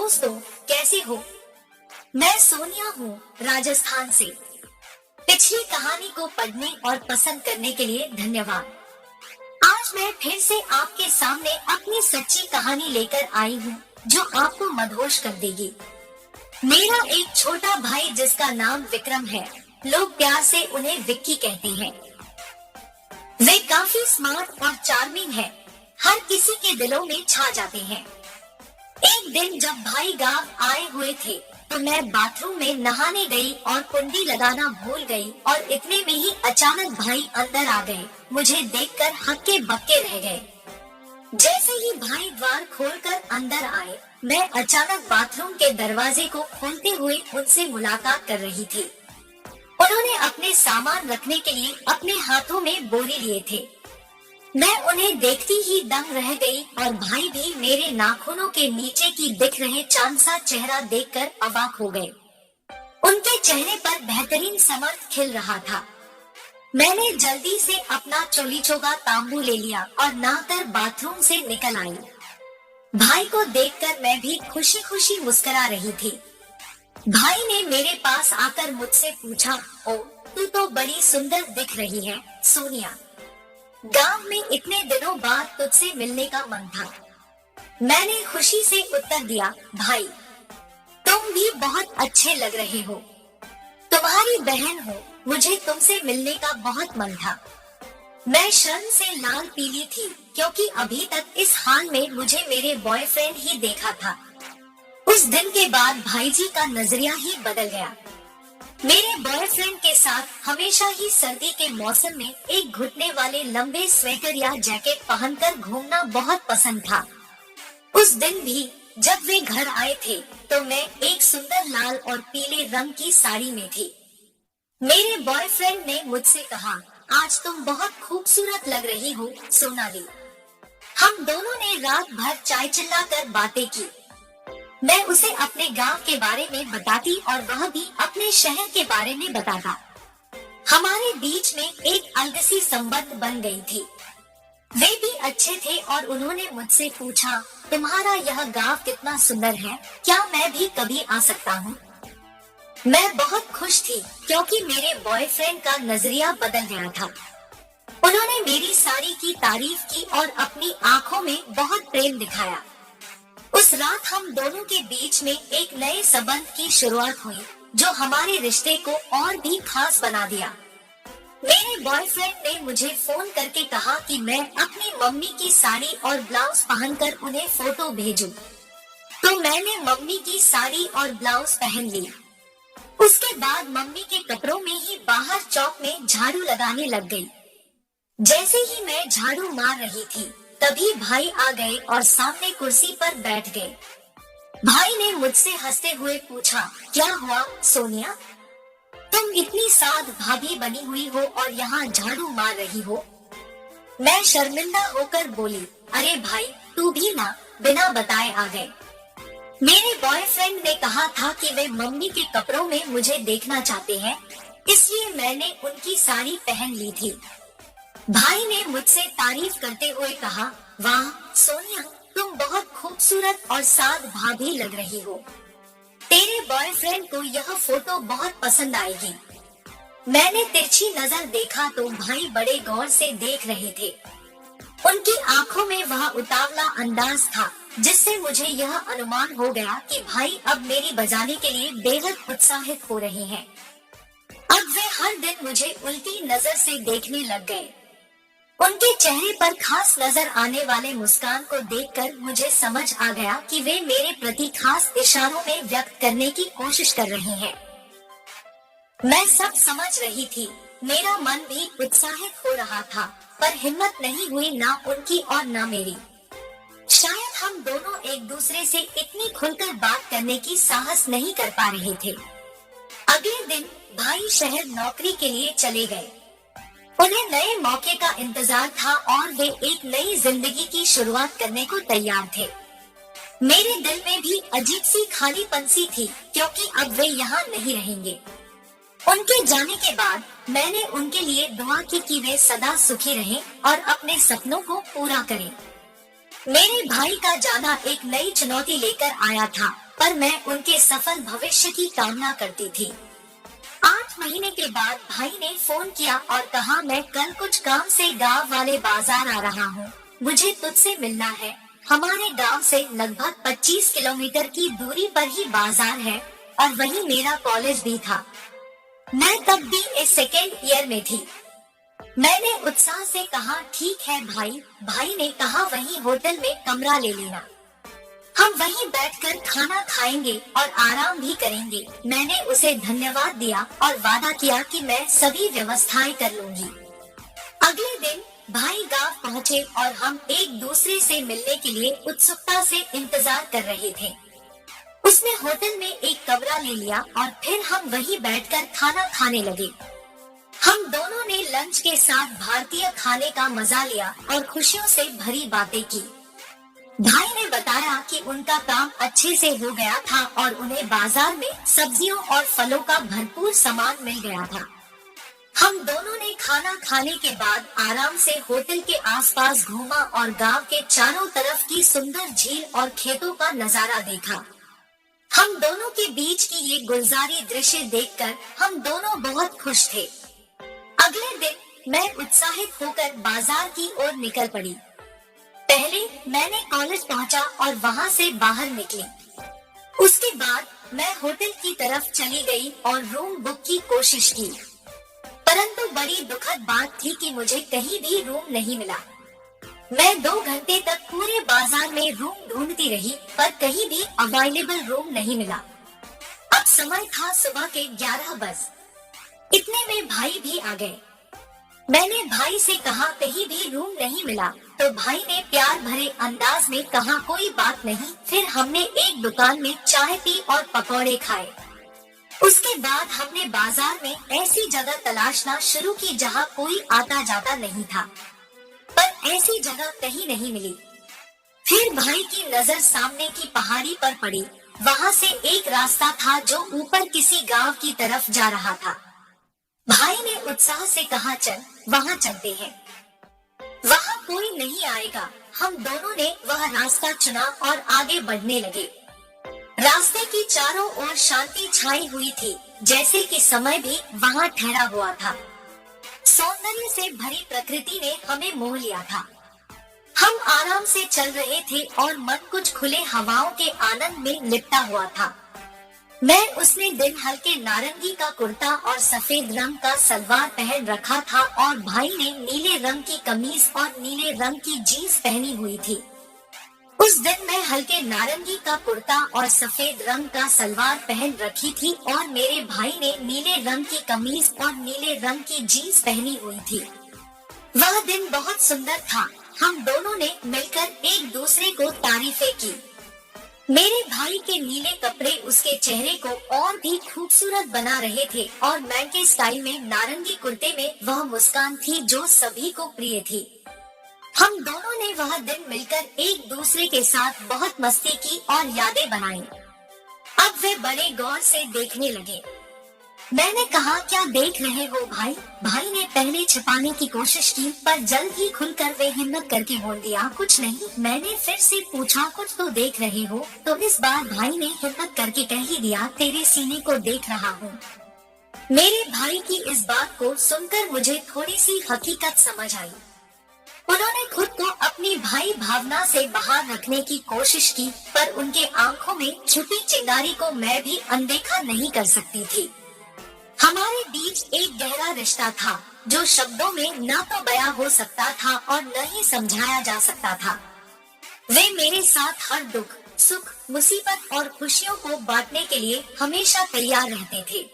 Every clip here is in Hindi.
दोस्तों, कैसे हो? मैं सोनिया हूँ, राजस्थान से। पिछली कहानी को पढ़ने और पसंद करने के लिए धन्यवाद। आज मैं फिर से आपके सामने अपनी सच्ची कहानी लेकर आई हूँ, जो आपको मदहोश कर देगी। मेरा एक छोटा भाई जिसका नाम विक्रम है, लोग प्यार से उन्हें विक्की कहते हैं। वे काफी स्मार्ट और चार्मिंग है, हर किसी के दिलों में छा जाते हैं। एक दिन जब भाई गांव आए हुए थे, तो मैं बाथरूम में नहाने गई और कुंडी लगाना भूल गई और इतने में ही अचानक भाई अंदर आ गए। मुझे देखकर हक्के बक्के रह गए। जैसे ही भाई द्वार खोलकर अंदर आए, मैं अचानक बाथरूम के दरवाजे को खोलते हुए उनसे मुलाकात कर रही थी। उन्होंने अपने सामान रखने के लिए अपने हाथों में बोरी लिए थे। मैं उन्हें देखती ही दंग रह गई और भाई भी मेरे नाखूनों के नीचे की दिख रहे चांद सा चेहरा देखकर अवाक हो गए। उनके चेहरे पर बेहतरीन समर्थ खिल रहा था। मैंने जल्दी से अपना चोली चोगा तांबू ले लिया और नहाकर बाथरूम से निकल आई। भाई को देखकर मैं भी खुशी खुशी मुस्कुरा रही थी। भाई ने मेरे पास आकर मुझसे पूछा, ओ, तू तो बड़ी सुंदर दिख रही है सोनिया। गांव में इतने दिनों बाद तुझसे मिलने का मन था। मैंने खुशी से उत्तर दिया, भाई तुम भी बहुत अच्छे लग रहे हो। तुम्हारी बहन हो, मुझे तुमसे मिलने का बहुत मन था। मैं शर्म से लाल पीली थी, क्योंकि अभी तक इस हाल में मुझे मेरे बॉयफ्रेंड ही देखा था। उस दिन के बाद भाई जी का नजरिया ही बदल गया। मेरे बॉयफ्रेंड के साथ हमेशा ही सर्दी के मौसम में एक घुटने वाले लंबे स्वेटर या जैकेट पहनकर घूमना बहुत पसंद था। उस दिन भी जब वे घर आए थे, तो मैं एक सुंदर लाल और पीले रंग की साड़ी में थी। मेरे बॉयफ्रेंड ने मुझसे कहा, आज तुम बहुत खूबसूरत लग रही हो सोनाली। हम दोनों ने रात भर चाय चिल्लाकर बातें की। मैं उसे अपने गांव के बारे में बताती और वह भी अपने शहर के बारे में बताता। हमारे बीच में एक अलग-सी संबंध बन गई थी। वे भी अच्छे थे और उन्होंने मुझसे पूछा, तुम्हारा यह गांव कितना सुंदर है, क्या मैं भी कभी आ सकता हूँ? मैं बहुत खुश थी, क्योंकि मेरे बॉयफ्रेंड का नजरिया बदल गया था। उन्होंने मेरी साड़ी की तारीफ की और अपनी आँखों में बहुत प्रेम दिखाया। उस रात हम दोनों के बीच में एक नए संबंध की शुरुआत हुई, जो हमारे रिश्ते को और भी खास बना दिया। मेरे बॉयफ्रेंड ने मुझे फोन करके कहा कि मैं अपनी मम्मी की साड़ी और ब्लाउज पहनकर उन्हें फोटो भेजूं। तो मैंने मम्मी की साड़ी और ब्लाउज पहन ली। उसके बाद मम्मी के कपड़ों में ही बाहर चौक में झाड़ू लगाने लग गई। जैसे ही मैं झाड़ू मार रही थी, तभी भाई आ गए और सामने कुर्सी पर बैठ गए। भाई ने मुझसे हंसते हुए पूछा, क्या हुआ सोनिया, तुम इतनी साध भाभी बनी हुई हो और यहाँ झाड़ू मार रही हो? मैं शर्मिंदा होकर बोली, अरे भाई तू भी ना बिना बताए आ गए। मेरे बॉयफ्रेंड ने कहा था कि वे मम्मी के कपड़ों में मुझे देखना चाहते हैं, इसलिए मैंने उनकी साड़ी पहन ली थी। भाई ने मुझसे तारीफ करते हुए कहा, वाह सोनिया, तुम बहुत खूबसूरत और साध भाभी लग रही हो। तेरे बॉयफ्रेंड को यह फोटो बहुत पसंद आएगी। मैंने तिरछी नजर देखा तो भाई बड़े गौर से देख रहे थे। उनकी आंखों में वह उतावला अंदाज था, जिससे मुझे यह अनुमान हो गया कि भाई अब मेरी बजाने के लिए बेहद उत्साहित हो रहे हैं। अब वे हर दिन मुझे उल्टी नजर से देखने लग गए। उनके चेहरे पर खास नजर आने वाले मुस्कान को देखकर मुझे समझ आ गया कि वे मेरे प्रति खास इशारों में व्यक्त करने की कोशिश कर रहे हैं। मैं सब समझ रही थी, मेरा मन भी उत्साहित हो रहा था, पर हिम्मत नहीं हुई ना उनकी और ना मेरी। शायद हम दोनों एक दूसरे से इतनी खुलकर बात करने की साहस नहीं कर पा रहे थे। अगले दिन भाई शहर नौकरी के लिए चले गए। उन्हें नए मौके का इंतजार था और वे एक नई जिंदगी की शुरुआत करने को तैयार थे। मेरे दिल में भी अजीब सी खालीपन सी थी, क्योंकि अब वे यहाँ नहीं रहेंगे। उनके जाने के बाद मैंने उनके लिए दुआ की कि वे सदा सुखी रहें और अपने सपनों को पूरा करें। मेरे भाई का जाना एक नई चुनौती लेकर आया था, पर मैं उनके सफल भविष्य की कामना करती थी। 8 महीने के बाद भाई ने फोन किया और कहा, मैं कल कुछ काम से गांव वाले बाजार आ रहा हूँ, मुझे तुझसे मिलना है। हमारे गांव से लगभग 25 किलोमीटर की दूरी पर ही बाजार है और वहीं मेरा कॉलेज भी था। मैं तब भी सेकेंड ईयर में थी। मैंने उत्साह से कहा, ठीक है भाई। भाई ने कहा, वहीं होटल में कमरा ले लेना, हम वहीं बैठकर खाना खाएंगे और आराम भी करेंगे। मैंने उसे धन्यवाद दिया और वादा किया कि मैं सभी व्यवस्थाएं कर लूंगी। अगले दिन भाई गांव पहुँचे और हम एक दूसरे से मिलने के लिए उत्सुकता से इंतजार कर रहे थे। उसने होटल में एक कमरा ले लिया और फिर हम वहीं बैठकर खाना खाने लगे। हम दोनों ने लंच के साथ भारतीय खाने का मजा लिया और खुशियों से भरी बातें की। भाई ने बताया कि उनका काम अच्छे से हो गया था और उन्हें बाजार में सब्जियों और फलों का भरपूर सामान मिल गया था। हम दोनों ने खाना खाने के बाद आराम से होटल के आसपास घूमा और गांव के चारों तरफ की सुंदर झील और खेतों का नजारा देखा। हम दोनों के बीच की ये गुलजारी दृश्य देखकर हम दोनों बहुत खुश थे। अगले दिन मैं उत्साहित होकर बाजार की ओर निकल पड़ी। पहले मैंने कॉलेज पहुंचा और वहां से बाहर निकली। उसके बाद मैं होटल की तरफ चली गई और रूम बुक की कोशिश की, परंतु बड़ी दुखद बात थी कि मुझे कहीं भी रूम नहीं मिला। मैं 2 घंटे तक पूरे बाजार में रूम ढूंढती रही, पर कहीं भी अवेलेबल रूम नहीं मिला। अब समय था सुबह के 11 बज। इतने में भाई भी आ गए। मैंने भाई से कहा, कहीं भी रूम नहीं मिला, तो भाई ने प्यार भरे अंदाज में कहा, कोई बात नहीं। फिर हमने एक दुकान में चाय पी और पकौड़े खाए। उसके बाद हमने बाजार में ऐसी जगह तलाशना शुरू की जहां कोई आता जाता नहीं था, पर ऐसी जगह कहीं नहीं मिली। फिर भाई की नजर सामने की पहाड़ी पर पड़ी। वहां से एक रास्ता था जो ऊपर किसी गांव की तरफ जा रहा था। भाई ने उत्साह से कहा, चल वहां चलते हैं, वहां कोई नहीं आएगा। हम दोनों ने वह रास्ता चुना और आगे बढ़ने लगे। रास्ते की चारों ओर शांति छाई हुई थी, जैसे कि समय भी वहां ठहरा हुआ था। सौंदर्य से भरी प्रकृति ने हमें मोह लिया था। हम आराम से चल रहे थे और मन कुछ खुले हवाओं के आनंद में लिपटा हुआ था। मैं उसने दिन हल्के नारंगी का कुर्ता और सफेद रंग का सलवार पहन रखा था और भाई ने नीले रंग की कमीज और नीले रंग की जीन्स पहनी हुई थी। उस दिन मैं हल्के नारंगी का कुर्ता और सफेद रंग का सलवार पहन रखी थी और मेरे भाई ने नीले रंग की कमीज और नीले रंग की जीन्स पहनी हुई थी। वह दिन बहुत सुंदर था। हम दोनों ने मिलकर एक दूसरे को तारीफें की। मेरे भाई के नीले कपड़े उसके चेहरे को और भी खूबसूरत बना रहे थे और मैंके स्टाइल में नारंगी कुर्ते में वह मुस्कान थी जो सभी को प्रिय थी। हम दोनों ने वह दिन मिलकर एक दूसरे के साथ बहुत मस्ती की और यादें बनाई। अब वे बड़े गौर से देखने लगे। मैंने कहा, क्या देख रहे हो भाई? भाई ने पहले छिपाने की कोशिश की, पर जल्द ही खुलकर वे हिम्मत करके बोल दिया, कुछ नहीं। मैंने फिर से पूछा, कुछ तो देख रहे हो? तो इस बार भाई ने हिम्मत करके कह ही दिया, तेरे सीने को देख रहा हूँ। मेरे भाई की इस बात को सुनकर मुझे थोड़ी सी हकीकत समझ आई। उन्होंने खुद को अपनी भाई भावना से बाहर रखने की कोशिश की, पर उनके आंखों में छुपी चिंगारी को मैं भी अनदेखा नहीं कर सकती थी। हमारे बीच एक गहरा रिश्ता था जो शब्दों में न तो बयां हो सकता था और न ही समझाया जा सकता था। वे मेरे साथ हर दुख, सुख, मुसीबत और खुशियों को बांटने के लिए हमेशा तैयार रहते थे।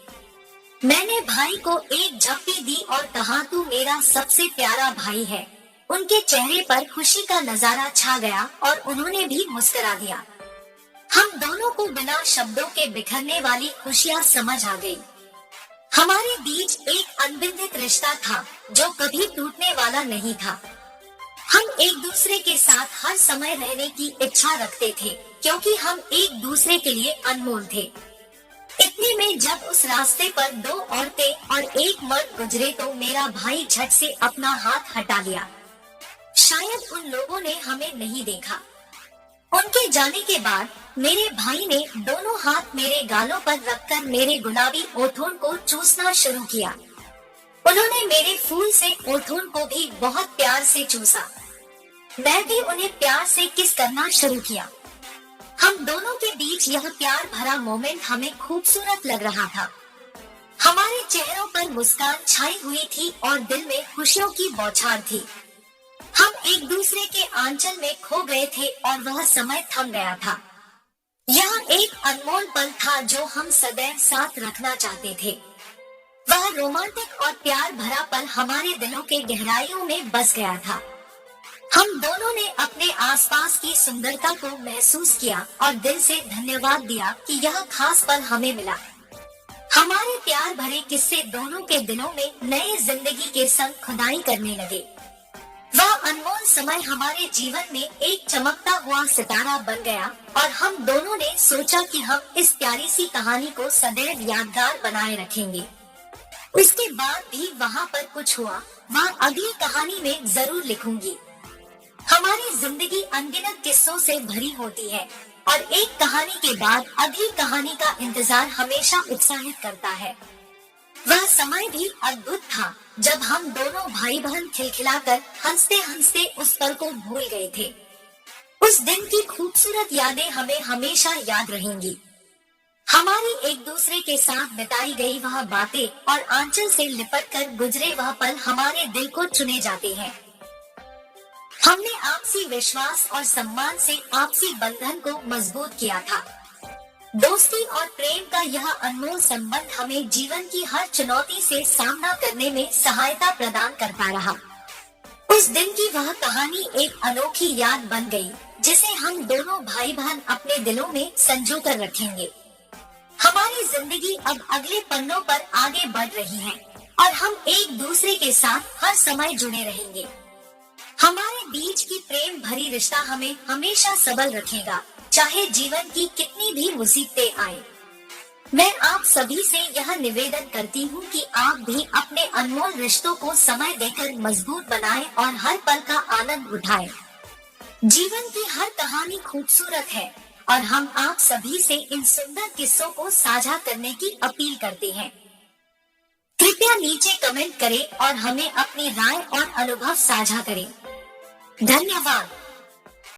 मैंने भाई को एक झप्पी दी और कहा, तू मेरा सबसे प्यारा भाई है। उनके चेहरे पर खुशी का नजारा छा गया और उन्होंने भी मुस्कुरा दिया। हम दोनों को बिना शब्दों के बिखरने वाली खुशियाँ समझ आ गई। हमारे बीच एक अनबिंदित रिश्ता था जो कभी टूटने वाला नहीं था। हम एक दूसरे के साथ हर समय रहने की इच्छा रखते थे क्योंकि हम एक दूसरे के लिए अनमोल थे। इतने में जब उस रास्ते पर 2 औरतें और एक मर्द गुजरे तो मेरा भाई झट से अपना हाथ हटा लिया। शायद उन लोगों ने हमें नहीं देखा। उनके जाने के बाद मेरे भाई ने दोनों हाथ मेरे गालों पर रखकर मेरे गुलाबी ओठों को चूसना शुरू किया। उन्होंने मेरे फूल से ओठों को भी बहुत प्यार से चूसा। मैं भी उन्हें प्यार से किस करना शुरू किया। हम दोनों के बीच यह प्यार भरा मोमेंट हमें खूबसूरत लग रहा था। हमारे चेहरों पर मुस्कान छाई हुई थी और दिल में खुशियों की बौछार थी। हम एक दूसरे के आंचल में खो गए थे और वह समय थम गया था। यह एक अनमोल पल था जो हम सदैव साथ रखना चाहते थे। वह रोमांटिक और प्यार भरा पल हमारे दिलों के गहराइयों में बस गया था। हम दोनों ने अपने आसपास की सुंदरता को महसूस किया और दिल से धन्यवाद दिया कि यह खास पल हमें मिला। हमारे प्यार भरे किस्से दोनों के दिलों में नई जिंदगी के संग खुदाई करने लगे। वह अनमोल समय हमारे जीवन में एक चमकता हुआ सितारा बन गया और हम दोनों ने सोचा कि हम इस प्यारी सी कहानी को सदैव यादगार बनाए रखेंगे। उसके बाद भी वहाँ पर कुछ हुआ, वह अगली कहानी में जरूर लिखूंगी। हमारी जिंदगी अनगिनत किस्सों से भरी होती है और एक कहानी के बाद अगली कहानी का इंतजार हमेशा उत्साहित करता है। वह समय भी अद्भुत था जब हम दोनों भाई बहन खिलखिलाकर हंसते हंसते उस पल को भूल गए थे। उस दिन की खूबसूरत यादें हमें हमेशा याद रहेंगी। हमारी एक दूसरे के साथ बिताई गई वह बातें और आंचल से लिपटकर गुजरे वह पल हमारे दिल को चुने जाते हैं। हमने आपसी विश्वास और सम्मान से आपसी बंधन को मजबूत किया था। दोस्ती और प्रेम का यह अनमोल संबंध हमें जीवन की हर चुनौती से सामना करने में सहायता प्रदान करता रहा। उस दिन की वह कहानी एक अनोखी याद बन गई, जिसे हम दोनों भाई बहन अपने दिलों में संजो कर रखेंगे। हमारी जिंदगी अब अगले पन्नों पर आगे बढ़ रही है और हम एक दूसरे के साथ हर समय जुड़े रहेंगे। हमारे बीच की प्रेम भरी रिश्ता हमें हमेशा सबल रखेगा, चाहे जीवन की कितनी भी मुसीबतें आए। मैं आप सभी से यह निवेदन करती हूँ कि आप भी अपने अनमोल रिश्तों को समय देकर मजबूत बनाएं और हर पल का आनंद उठाएं। जीवन की हर कहानी खूबसूरत है और हम आप सभी से इन सुंदर किस्सों को साझा करने की अपील करते हैं। कृपया नीचे कमेंट करें और हमें अपनी राय और अनुभव साझा करें। धन्यवाद।